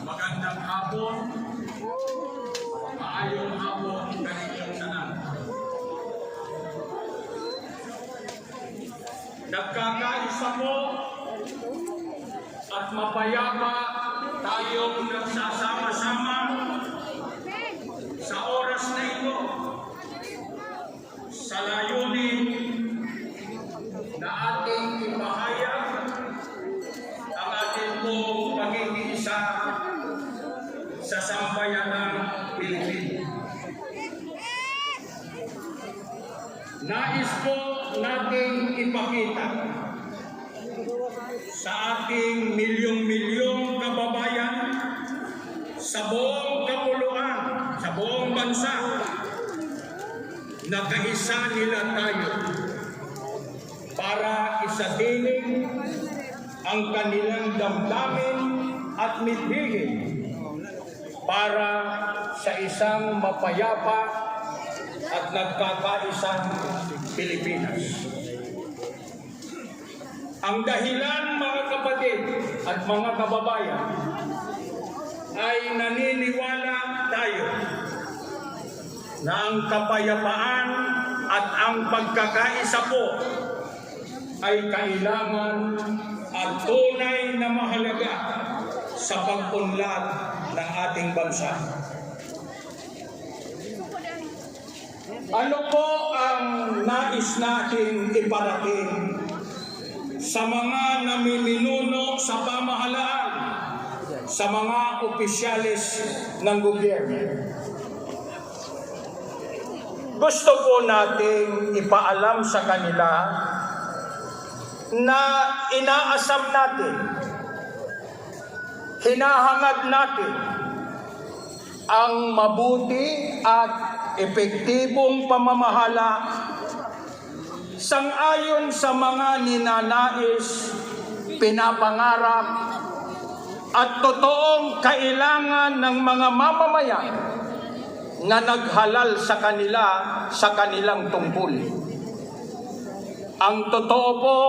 Magandang hapon, maayong hapon kanilang tanan. Nagkakaisa po at mapayapa tayong nagsasama-sama sa oras na ito sa layunin na ating ipahayag ang ating pong pag-iisa sa sambayanang Pilipino. Nais po nating ipakita sa ating milyong-milyong kababayan sa buong kapuluan, sa buong bansa, na kaisa nila tayo para isadinig ang kanilang damdamin at mithihin para sa isang mapayapa at nagkakaisang Pilipinas. Ang dahilan, mga kapatid at mga kababayan, ay naniniwala tayo na ang kapayapaan at ang pagkakaisa po ay kailangan at tunay na mahalaga sa pag-unlad ng ating bansa. Ano po ang nais nating iparating sa mga namiminuno sa pamahalaan, sa mga opisyalis ng gobyerno? Gusto po nating ipaalam sa kanila na inaasam natin, hinahangad natin ang mabuti at epektibong pamamahala sang-ayon sa mga ninanais, pinapangarap at totoong kailangan ng mga mamamayan na naghalal sa kanila sa kanilang tungkulin. Ang totoo po,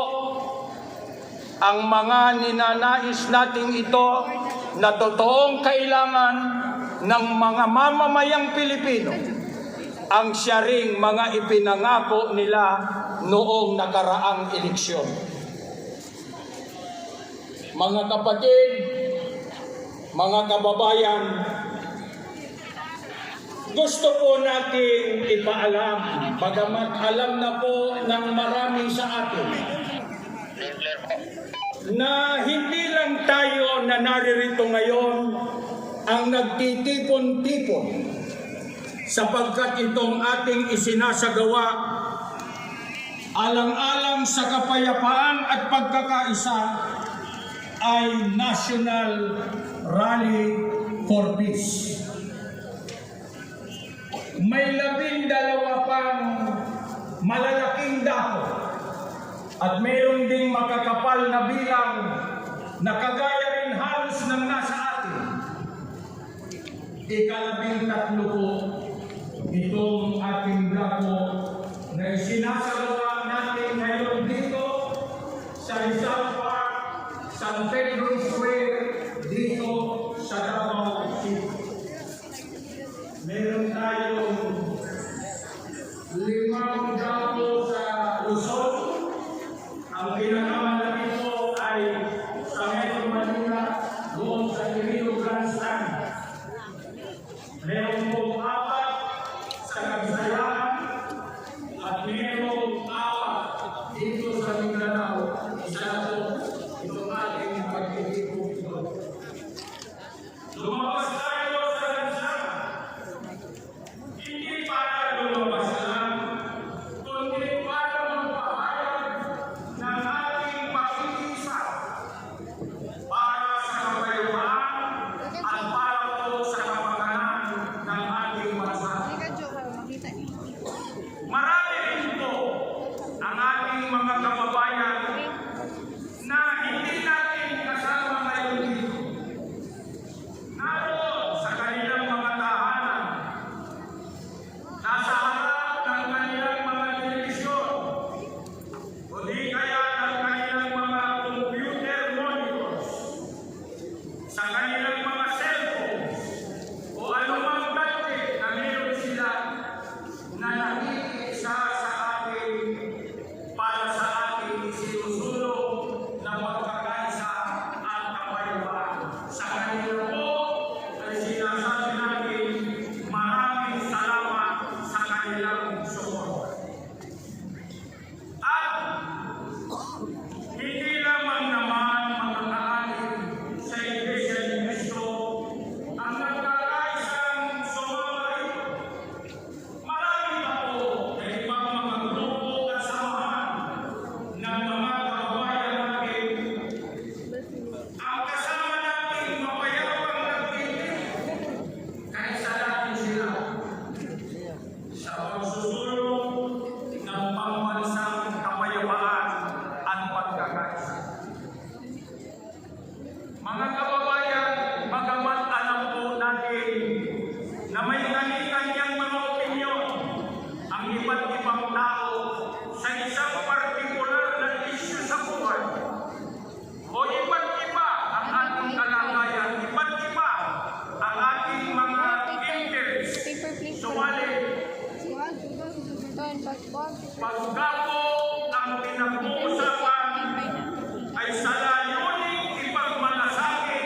ang mga ninanais nating ito na totoong kailangan ng mga mamamayang Pilipino ang siya ring mga ipinangako nila noong nakaraang eleksyon. Mga kapatid, mga kababayan, gusto po natin ipaalam, bagamat alam na po ng marami sa atin, na hindi lang tayo na naririto ngayon ang nagtitipon-tipon sapagkat itong ating isinasagawa alang-alang sa kapayapaan at pagkakaisa ay National Rally for Peace. May 12 pang malalaking dako at mayroon ding makakapal na bilang na kagaya rin halos ng nasa atin. 13 po itong ating dako na isinasagawa natin ngayon dito sa Rizal Park, San Pedro Square, dito sa Davao City. Meron tayong 5 dako sa Luzon. Ang pinakamalaki nito ay sa Metro Manila, doon sa Iloilo Grandstand. Meron pong 4 sa Cagayan at meron 4 dito sa Mindanao. Isa po itong ating pagtitipon ito. Lumabas tayo sa lansangan. Hindi para lumabas lang, kundi para magpahayag ng ating pakikisa para sa kapayapaan at para po sa kapakanan ng ating bansa. Marami rin po ang ating mga kababayan na hindi natin kasama ngayon dito. Naroon sa kanilang mga tahanan, nasa harap ng kanilang mga telebisyon, o di kaya ng kanilang mga computer monitors, sa kanilang mga cellphones, o anumang gadget na meron sila na nakikiisa sa atin para sa ating isinusulong na pagkakaisa at kapayapaan. Sa kanila po ay sinasabi natin maraming salamat sa kanilang suporta. At hindi lamang naman mga kaanin sa Iglesia ni Cristo ang nagkakaisang sumama rito. Marami pa po na ibang mga grupo at samahan ng mga kababayan natin ang kasama natin mapayapang nagtitipon kaysa natin sila sa pagsusulong ng pambansang kapayapaan at pagkakaisa. Mga kababayan, bagamat alam po natin na may kani-kanyang mga opinyon ang iba't ibang tao sa isang partikular na isyu sa buhay, o iba't iba ang ating kalagayan, iba't iba ang ating mga interest. Subalit, paggapo ang pinag-uusapan ay sa layuning ipagmalasakit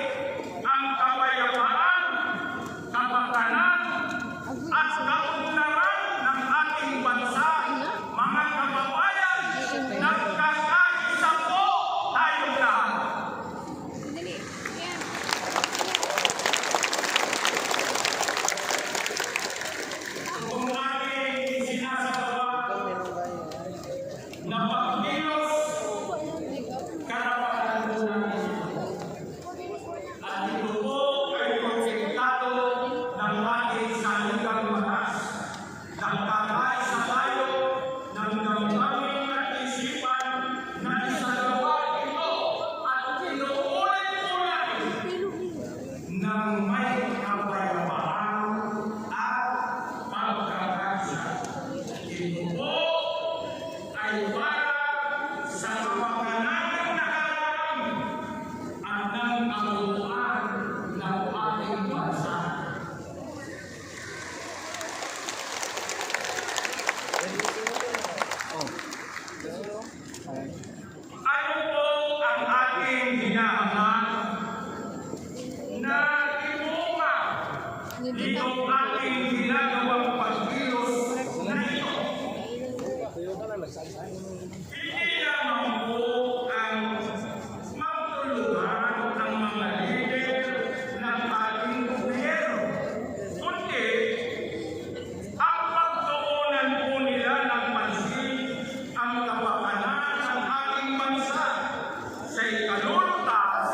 kalulutas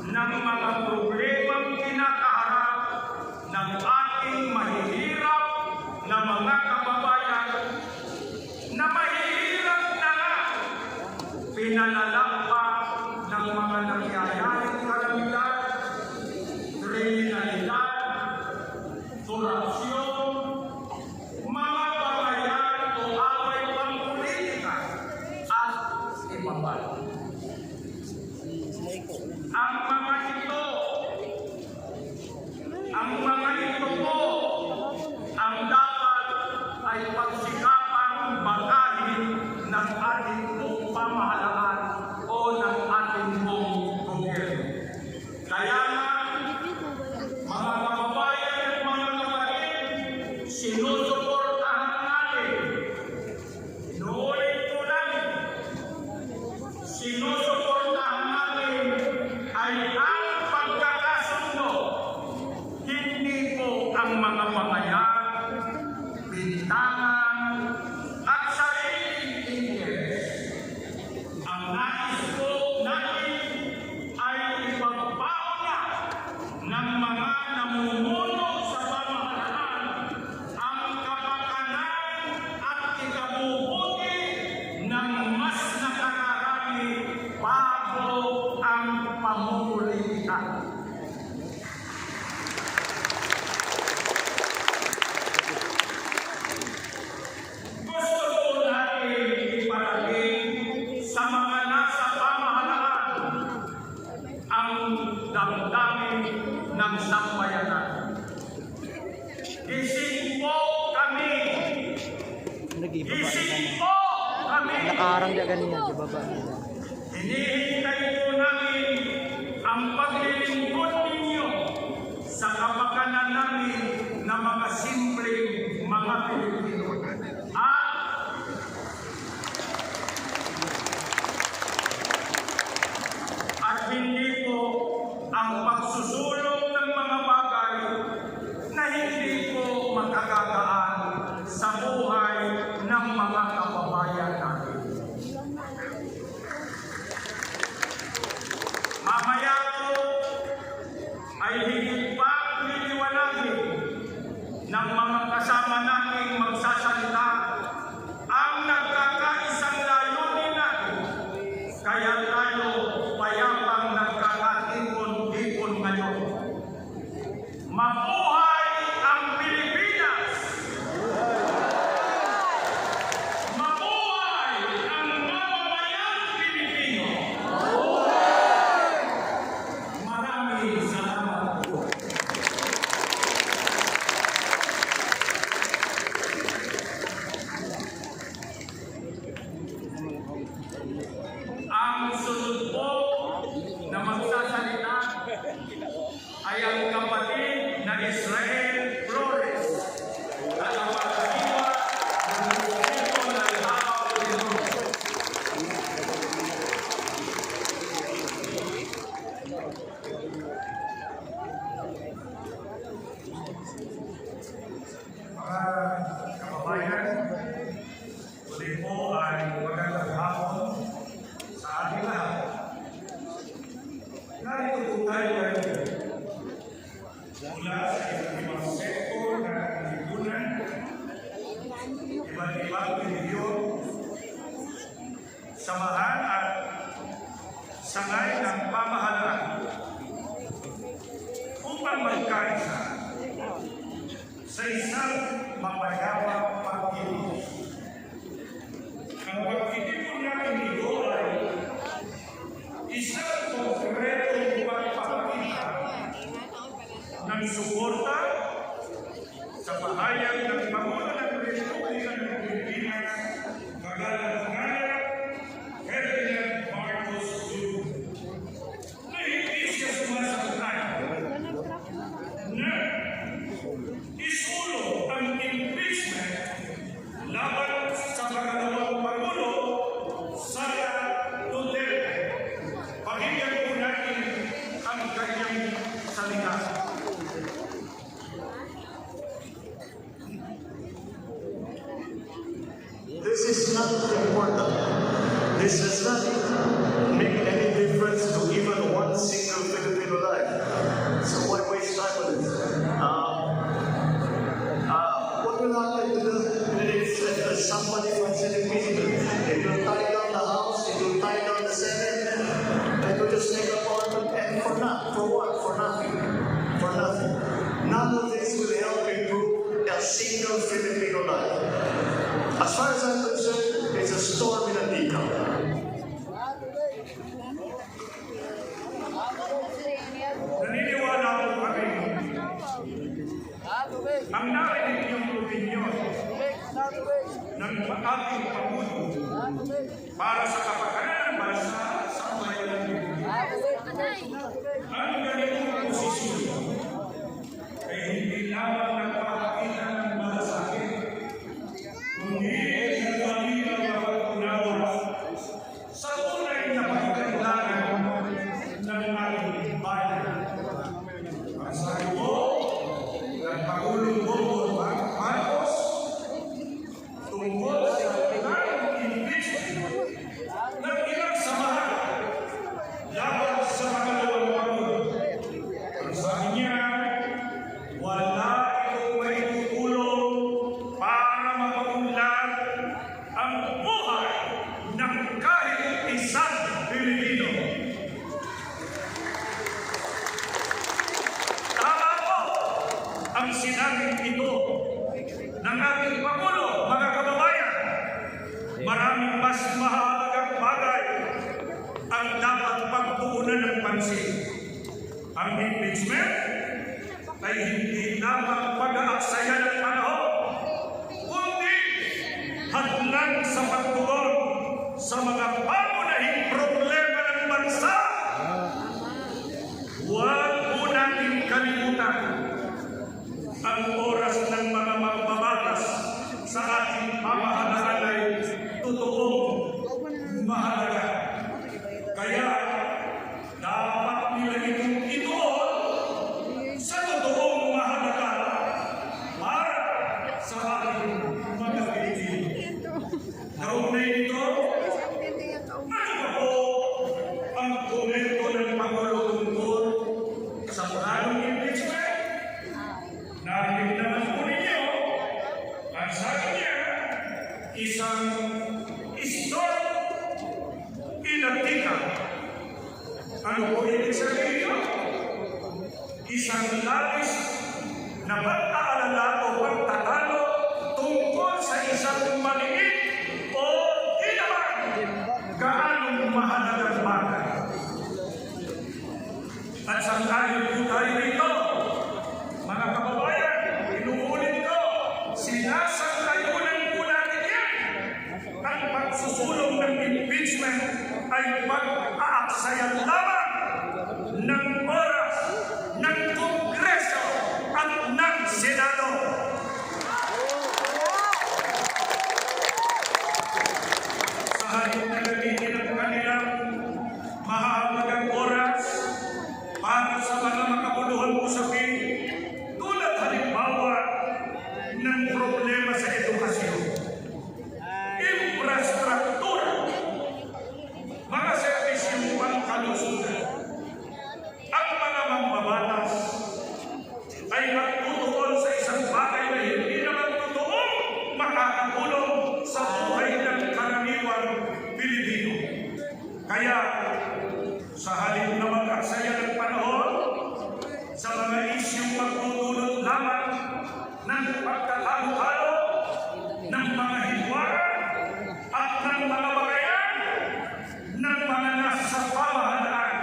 ng mga problemang kinakaharap ng ating mahihirap na mga kababayan na mahihirap na nga pinalala pa ng mga nangyayaring kalamidad, kriminalidad, korupsyon, mga batayan o away pang-politika at iba pa. Ang mga ito po ang dapat ay pagsikapan bagahin ng ating pong pamahalaan o ng ating pong gobyerno. Kaya nga, mga kababayan at mga kapatid, sinusuportahan natin. Inuulit ko lang, sinusuportahan natin ay ang pagkakasundo. Hindi po ang mga pamayan, bintangan, at sariling interes. Ang nais po natin ay ipagpauna ng mga namumuno sa pamahalaan ang kapakanan at ikabubuti ng mas nakararami bago ang pamumulitan. Sa mga nasa pamahalaan ang damdamin ng sambayanan. Gising po kami! Gising po kami! Nakarang na ganyan, di ba ba? Hinihintay po namin ang paglilingkod ninyo sa kapakanan namin na mga simpleng mga Pilipino. At hindi po ang pagsusulong ng mga bagay na hindi po makagagaan sa buhay ng mga kababayan natin. Mamaya po ay higit pa liliwanagin ng mga kasama nating magsasalita ang nagkakaisang layunin natin. Kaya tayo payapang nagkakatipon-tipon ngayon. Mabuhay ang Pilipinas! Mabuhay ang mamamayang Pilipino! Maraming salamat po. Ang sunod po na magsasalita ay ang kapatid na Israel Flores, tagapagdiwa ng Distrito ng Davao del Norte. Mga kababayan, muli po ay magandang hapon sa ating lahat. Narito po tayo ngayon mula sa iba't-ibang sektor ng lipunan, iba't-ibang relihiyon, samahan at sangay ng pamahalaan upang magkaisa sa isang mapayapang pagkilos. Ang pagtitipon natin dito ay isang konkretong pagpapakita ng suporta sa pahayag ng Pangulo ng Republika ng Pilipinas, Kagalakan Ferdinand Marcos Jr. na hindi siya sumasagot na isulo ang impeachment laban sa pangalawang Pangulo, Sara Duterte. Pakinggan po natin ang kanyang salita. This is not important. This does not make any difference Naniniwala po kami ang narinig niyong opinyon ng ating Pangulo para sa kapakanan ng bansa sa bayan ng ang ganitong posisyon ay hindi lamang nagpapakita ng malasakit, kundi nagpapakita ng pagkunawa sa tunay na pagkailangan ng ating bayan. Ang sabi mo ng Pangulong Bongbong Marcos tungkol sa impeachment ng ilang samahan laban sa pangalawang Pangulo. Ang sabi niya, wala itong maitutulong para mapaunlad ang buhay ng kahit isang Pilipino. Tama po ang sinabing ito ng ating Pangulo, mga kababayan. Maraming mas mahalagang bagay ang dapat pagtuunan ng pansin. Ang impeachment ay hindi lamang pag-aaksaya ng panahon, kundi hadlang sa pagtugon sa mga pangunahing problema ng bansa. Huwag po natin kalimutan ang oras ng mga magbabatas sa ating pamahalaan ay totoong mahalaga. Kaya dapat nila itong ituon sa totoong mahalaga para sa ating mga Pilipino. Kaugnay nito, ano po ang komento ng Pangulo tungkol sa planong impeachment? Narinig naman po ninyo, ang sabi niya, isang inatika. Ano po ibig sabihin niyo? Isang labis na pag-aalala o pagtatalo tungkol sa isang maliit o di naman gaanong mahalagang bagay. At sang-ayon po tayo rito, mga kababayan, inuulit ko, sinasang-ayunan po natin yan. Ang pagsusulong ng impeachment ay pag-aaksaya lamang ng oras ng Kongreso at ng Senado. Sa halip na gamitin ang kanilang mahalagang oras para sa mga makabuluhan usapin, tulad halimbawa ng problema sa edukasyon, infrastruktura, mga serbisyong pangkalusugan. Ang mga mambabatas ay magtutuon sa isang bagay na hindi naman totoong makakatulong sa buhay ng karaniwang Pilipino. Kaya, sa halip na mag-aksaya ng panahon sa mga isyong magtutulot lamang ng pagkatalo-talo ng mga hidwaan at ng mga bagayan ng mga nasa pamahalaan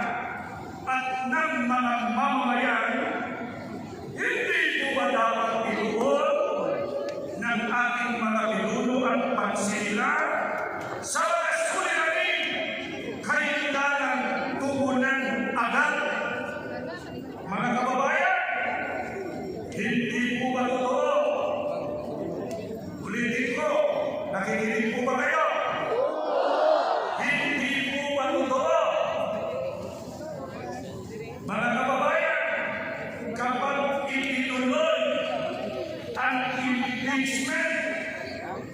at ng mga mamamayan, hindi po ba dapat iluon ng ating mga pinuno ang pansila sa mga suliranin kailangan tugunan agad? Mga kababayan, hindi po ba totoo? Ulitin ko, nakikinig po ba kayo? Hindi po ba totoo? Mga kababayan, kapag itinuloy ang impeachment,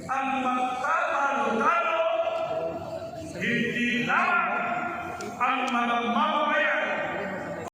ang magtatalo-talo, hindi lang ang mga mamamayan